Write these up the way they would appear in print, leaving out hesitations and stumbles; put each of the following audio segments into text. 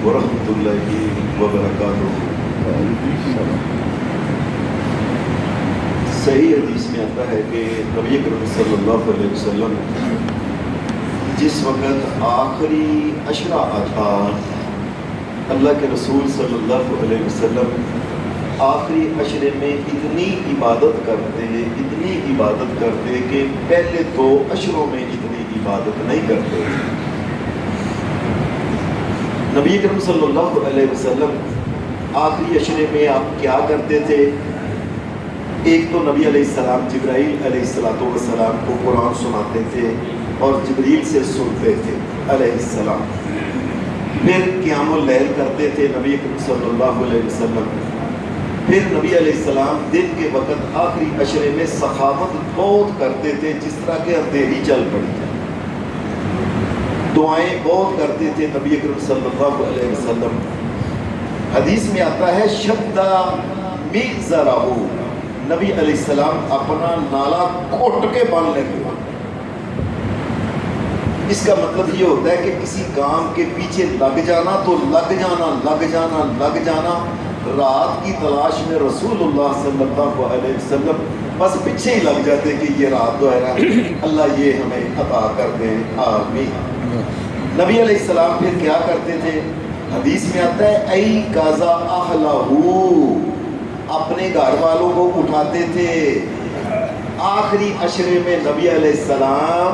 वरहमतुल्लाहि वबरकातुहू। सही हदीस में आता है कि नबी करीम सल्लल्लाहु अलैहि वसल्लम जिस वक़्त आखिरी अशरा आता, अल्लाह के रसूल सल्लल्लाहु अलैहि वसल्लम आखिरी अशरे में इतनी इबादत करते कि पहले दो अशरों में इतनी इबादत नहीं करते। नबी करीम सल्लल्लाहु अलैहि वसल्लम आखिरी अशरे में आप क्या करते थे? एक तो नबी अलैहिस्सलाम जिब्राइल अलैहिस्सलाम को कुरान सुनाते थे और जिब्रील से सुनते थे अलैहिस्सलाम। फिर क़ियामुल लैल करते थे नबी करीम सल्लल्लाहु अलैहि वसल्लम। फिर नबी अलैहिस्सलाम दिन के वक़्त आखिरी अशरे में सखावत बहुत करते थे, जिस तरह के अंधेरी चल पड़ी। दुआएं बहुत करते थे नबी करीम सल्लल्लाहु अलैहि वसल्लम। हदीस में आता है शद्दा मिज़रहू, नबी अलैहिस्सलाम अपना नाला घोट के बांध लेंगे। इसका मतलब ये होता है कि किसी काम के पीछे लग जाना तो लग जाना। रात की तलाश में रसूलुल्लाह सल्लल्लाहु अलैहि वसल्लम बस पीछे ही लग जाते कि ये रात जो है ना, अल्लाह ये हमें अता कर दे, आमीन। नबी अलैहिस्सलाम फिर क्या करते थे? हदीस में आता है ऐ काज़ा अहलहू, अपने घर वालों को उठाते थे। आखिरी अशरे में नबी अलैहिस्सलाम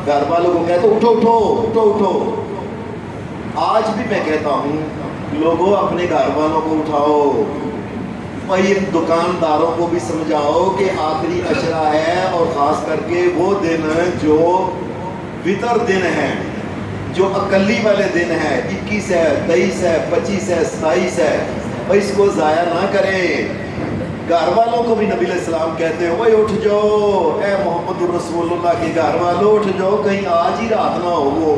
घर वालों को कहते उठो उठो उठो उठो। आज भी मैं कहता हूँ लोगों अपने घर वालों को उठाओ, और इन दुकानदारों को भी समझाओ कि आखिरी अशरा है, और ख़ास करके वो दिन जो वितर दिन है, जो अकली वाले दिन है, 21 है, 23 है, 25 है, 27 है, और इसको ज़ाया ना करें। घर वालों को भी नबी अलैहिस्सलाम कहते हैं ओए उठ जाओ, ए मोहम्मद रसूलुल्लाह के घर वालों उठ जाओ, कहीं आज ही रात ना हो। वो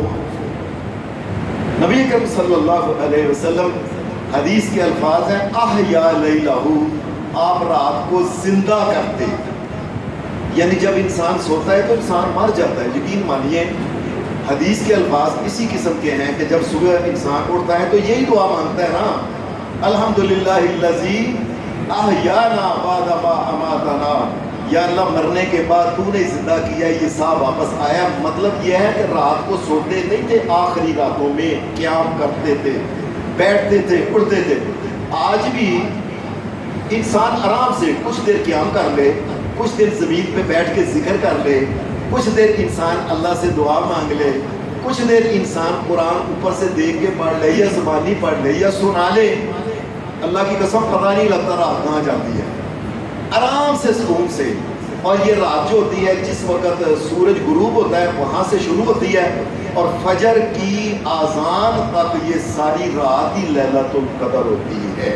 नबी करीम सल्लल्लाहु अलैहि वसल्लम हदीस के अल्फाज हैं अहया लैलहू, आप रात को जिंदा करते। यानी जब इंसान सोता है तो इंसान मर जाता है। यकीन मानिए हदीस के अल्फाज इसी किस्म के हैं कि जब सुबह इंसान उठता है तो यही दुआ मांगता है ना, अल्हम्दुलिल्लाहिल्लज़ी अहयाना बअदा मा अमातना, या अल्लाह मरने के बाद तूने जिंदा किया, ये साह वापस आया। मतलब यह है कि रात को सोते नहीं थे, आखिरी रातों में क़याम करते थे, बैठते थे, उठते थे। आज भी इंसान आराम से कुछ देर क़याम कर ले, कुछ देर ज़मीन पे बैठ के जिक्र कर ले, कुछ देर इंसान अल्लाह से दुआ मांग ले, कुछ देर इंसान कुरान ऊपर से देख के पढ़ ले, या ज़बानी पढ़ ले, या सुना ले। अल्लाह की कसम पता नहीं लगता रात कहाँ जाती है, आराम से सुकून से। और ये रात जो होती है जिस वक़्त सूरज गुरूब होता है वहाँ से शुरू होती है, और फजर की आज़ान तक ये सारी रात ही लैलतुल क़द्र होती है।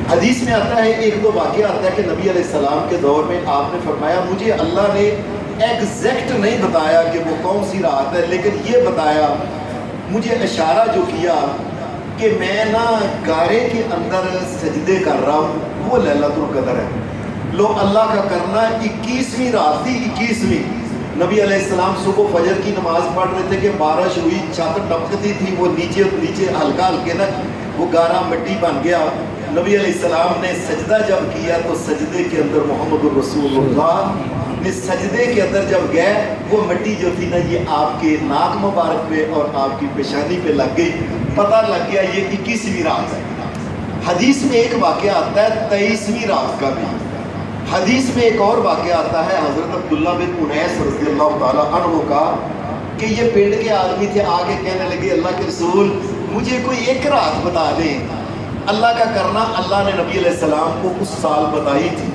हदीस में आता है, एक दो वाक़या आता है कि नबी अलैहिस्सलाम के दौर में आपने फरमाया मुझे अल्लाह ने एग्जैक्ट नहीं बताया कि वो कौन सी रात है, लेकिन ये बताया, मुझे इशारा जो किया कि मैं ना गारे के अंदर सजदे कर रहा हूँ, वो लैलतुल क़द्र है। लो अल्लाह का करना 21वीं रात थी, 21वीं। नबी अलैहिस्सलाम सुबह फजर की नमाज पढ़ रहे थे कि बारिश हुई, छत टपकती थी, वो नीचे नीचे हल्का हल्के ना वो गारा मिट्टी बन गया। नबी अलैहिस्सलाम ने सजदा जब किया तो सजदे के अंदर मोहम्मद रसूलुल्लाह ने सजदे के अंदर जब गए, वो मिट्टी जो थी ना ये आपके नाक मुबारक पे और आपकी पेशानी पे लग गई। पता लग गया ये 21वीं रात है। हदीस में एक वाक़या आता है 23वीं रात का भी। हदीस में एक और वाक़या आता है हज़रत अब्दुल्ला बिन उनैस रज़ियल्लाहु ताला अन्हु का, कि ये पेड़ के आदमी थे, आगे कहने लगे अल्लाह के रसूल मुझे कोई एक रात बता दें। अल्लाह का करना अल्लाह ने नबी अलैहिस्सलाम को उस साल बताई थी।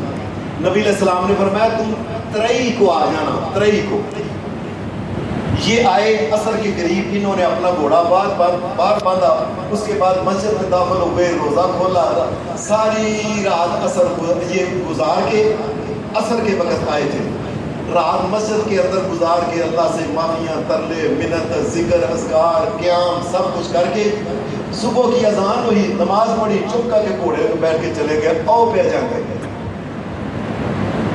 नबी अलैहिस्सलाम ने फरमाया तुम 23 को आ जाना, 23 को। ये आए असर के करीब, इन्होंने अपना घोड़ा बाहर बांधा, उसके बाद मस्जिद में दाखिल हो गए, रोज़ा खोला, सारी रात असर ये गुजार के असर के वक़्त आए थे। रात मस्जिद के अंदर गुजार के अल्लाह से माफियाँ, तरले, मिन्नत, जिक्र, अज़कार, क़याम सब कुछ करके सुबह की अजान हुई, नमाज पढ़ी, चुप करके घोड़े पे बैठ के चले गए, औ पे जा गए।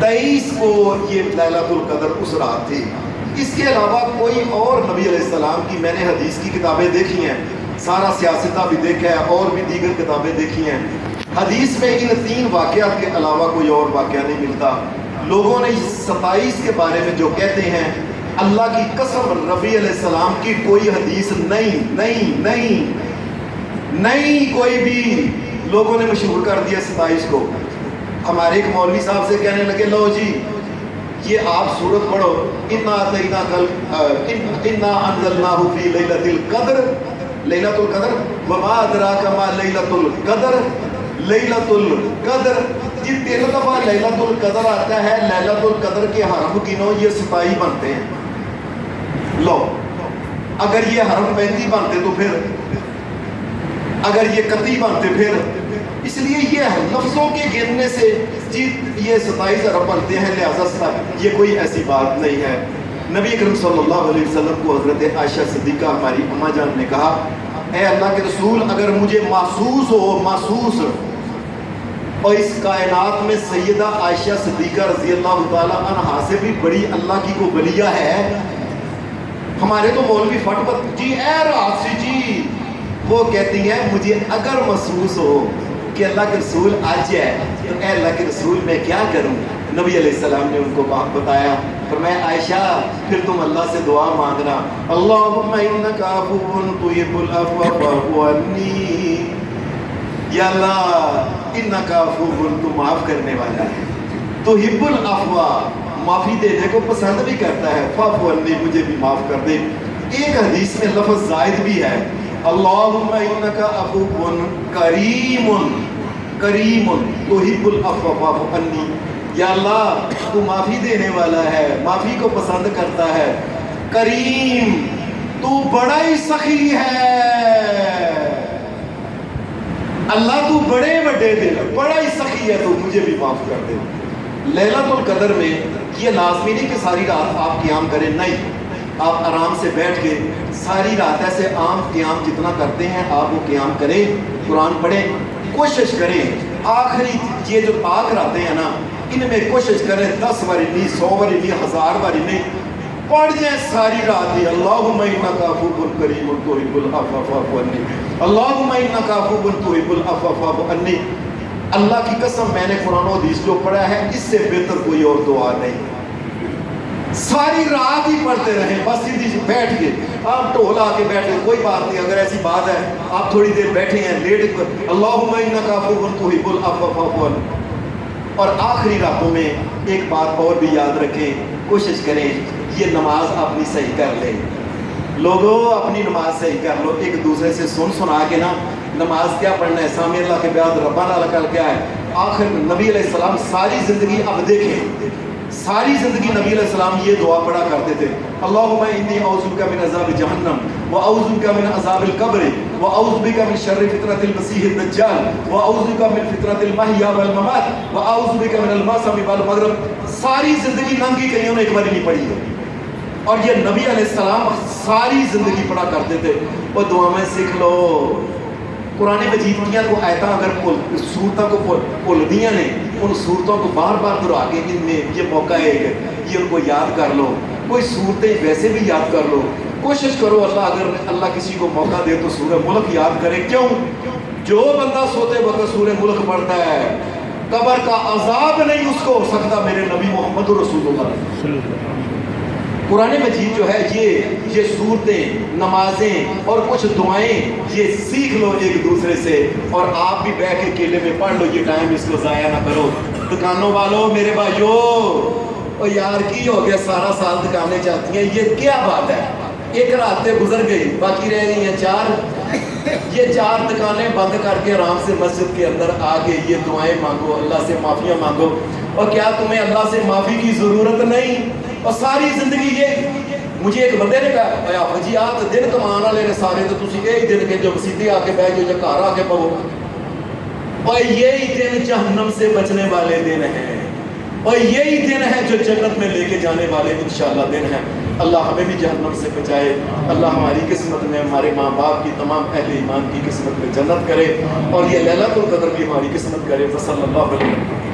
23 को ये लैलतुल क़द्र उस रात थी। इसके अलावा कोई और नबी अलैहिस्सलाम की मैंने हदीस की किताबें देखी हैं سارا سیاستہ بھی دیکھا ہے اور بھی دیگر کتابیں دیکھی ہیں. حدیث میں ان 3 واقعات کے علاوہ کوئی اور واقعہ نہیں ملتا. لوگوں نے 27 کے بارے میں جو کہتے ہیں اللہ کی قسم نبی علیہ السلام کی کوئی حدیث نہیں کوئی بھی. لوگوں نے مشہور کر دیا 27 کو. ہمارے ایک مولوی صاحب سے کہنے لگے لو جی یہ آپ سورت پڑھو انا انزلناہ فی لیلۃ القدر لیلۃ القدر وما ادراک ما لیلۃ القدر لیلۃ القدر. جی 13 دفعہ لیلۃ القدر آتا ہے. لیلۃ القدر کے حرف گنو یہ 27 بنتے ہیں. لو اگر یہ حرف 35 بنتے تو پھر اگر یہ 31 بنتے پھر. اس لیے یہ لفظوں کے گننے سے جی یہ 27 حرف بنتے ہیں لہذا یہ کوئی ایسی بات نہیں ہے. نبی اکرم صلی اللہ علیہ وسلم کو حضرت عائشہ صدیقہ ہماری اماں جان نے کہا اے اللہ کے رسول اگر مجھے محسوس اور اس کائنات میں سیدہ عائشہ صدیقہ رضی اللہ تعالی عنہا سے بھی بڑی اللہ کی کو ولیہ ہے. ہمارے تو مولوی فٹ پت جی اے راسی جی وہ کہتی ہیں مجھے اگر محسوس ہو کہ اللہ کے رسول آج ہے تو اے اللہ کے رسول میں کیا کروں. نبی علیہ السلام نے ان کو بات بتایا فرمایا عائشہ پھر تم اللہ سے دعا مانگنا اللہم انک عفو تحب العفو فاعف عنی. یا اللہ انک عفو تو معاف کرنے والا ہے تحب العفو معافی دینے کو پسند بھی کرتا ہے فاعف عنی مجھے بھی معاف کر دے. ایک حدیث میں لفظ زائد بھی ہے اللہم انک عفو کریم تحب العفو فاعف عنی. یا اللہ تو معافی دینے والا ہے معافی کو پسند کرتا ہے. کریم تو بڑا ہی سخی ہے. اللہ تو بڑے بڑے دل بڑا ہی سخی ہے تو مجھے بھی معاف کر دے. لیلۃ القدر میں یہ لازمی نہیں کہ ساری رات آپ قیام کریں. نہیں آپ آرام سے بیٹھ کے ساری رات ایسے عام قیام جتنا کرتے ہیں آپ وہ قیام کریں قرآن پڑھیں کوشش کریں. آخری یہ جو پاک راتیں ہیں نا ان میں کوشش کریں 10 باری نہیں 100 باری نہیں 1000 باری نہیں پڑھ جائیں ساری رات ہی اللہم انک عفو کریم تحب العفو فاعف عنی اللہم انک عفو تحب العفو فاعف عنی. اللہ کی قسم میں نے قرآن و حدیث جو پڑھا ہے اس سے بہتر کوئی اور دعا نہیں. ساری رات ہی پڑھتے رہیں بس سیدھی بیٹھ کے آپ ٹول آ کے بیٹھے کوئی بات نہیں. اگر ایسی بات ہے آپ تھوڑی دیر بیٹھے ہیں لیٹ کر اللہم انک عفو تحب العفو فاعف عنی. اور آخری راتوں میں ایک بات اور بھی یاد رکھیں کوشش کریں یہ نماز اپنی صحیح کر لیں. لوگوں اپنی نماز صحیح کر لو. ایک دوسرے سے سنا کے نا نماز کیا پڑھنا ہے سامع اللہ کے بعد ربنا لک کیا ہے. آخر نبی علیہ السلام ساری زندگی اب دیکھیں ساری زندگی نبی علیہ السلام یہ دعا پڑھا کرتے تھے اللہم انی اعوذ بک من عذاب جہنم واعوذ بک من عذاب القبر واعوذ بک من شر فتنة المسیح الدجال واعوذ بک من فتنة المحیا والممات واعوذ بک من المأثم والمغرب. ساری زندگی ننگی کئیوں نے ایک بار نہیں پڑھی ہے اور یہ نبی علیہ السلام ساری زندگی پڑھا کرتے تھے. وہ دعا میں سیکھ لو. قرآن مجید کی کو آیتاں اگر صورتوں کو بھول دیا نے ان صورتوں کو بار بار دہرا کے ان میں یہ موقع ہے یہ ان کو یاد کر لو. کوئی صورتیں ویسے بھی یاد کر لو. کوشش کرو اللہ اگر اللہ کسی کو موقع دے تو سورہ ملک یاد کرے. کیوں جو بندہ سوتے وقت سورہ ملک پڑھتا ہے قبر کا عذاب نہیں اس کو ہو سکتا. میرے نبی محمد رسول اللہ قرآن مجید جو ہے یہ صورتیں نمازیں اور کچھ دعائیں یہ سیکھ لو ایک دوسرے سے اور آپ بھی بیٹھ کے کیلے میں پڑھ لو. یہ ٹائم اس کو ضائع نہ کرو. دکانوں والوں میرے بھائیو او یار کی ہو گیا سارا سال دکانیں چاہتی ہیں یہ کیا بات ہے. ایک رات گزر گئی باقی رہ رہی ہیں 4. یہ 4 دکانیں بند کر کے آرام سے مسجد کے اندر آ کے یہ دعائیں مانگو اللہ سے معافیاں مانگو. اور کیا تمہیں اللہ سے معافی کی ضرورت نہیں. اور ساری زندگی یہ مجھے ایک بندے نے کہا آپ جی آپ دن کمان والے نے سارے تو تسی یہی دن کے جو مسیدے آ کے بیٹھ جو گھر آ کے پو اور یہی دن جہنم سے بچنے والے دن ہیں اور یہی دن ہے جو جنت میں لے کے جانے والے انشاءاللہ دن ہیں. اللہ ہمیں بھی جہنم سے بچائے. اللہ ہماری قسمت میں ہمارے ماں باپ کی تمام اہل ایمان کی قسمت میں جنت کرے اور یہ لیلۃ القدر بھی ہماری قسمت کرے. صلی اللہ علیہ وسلم.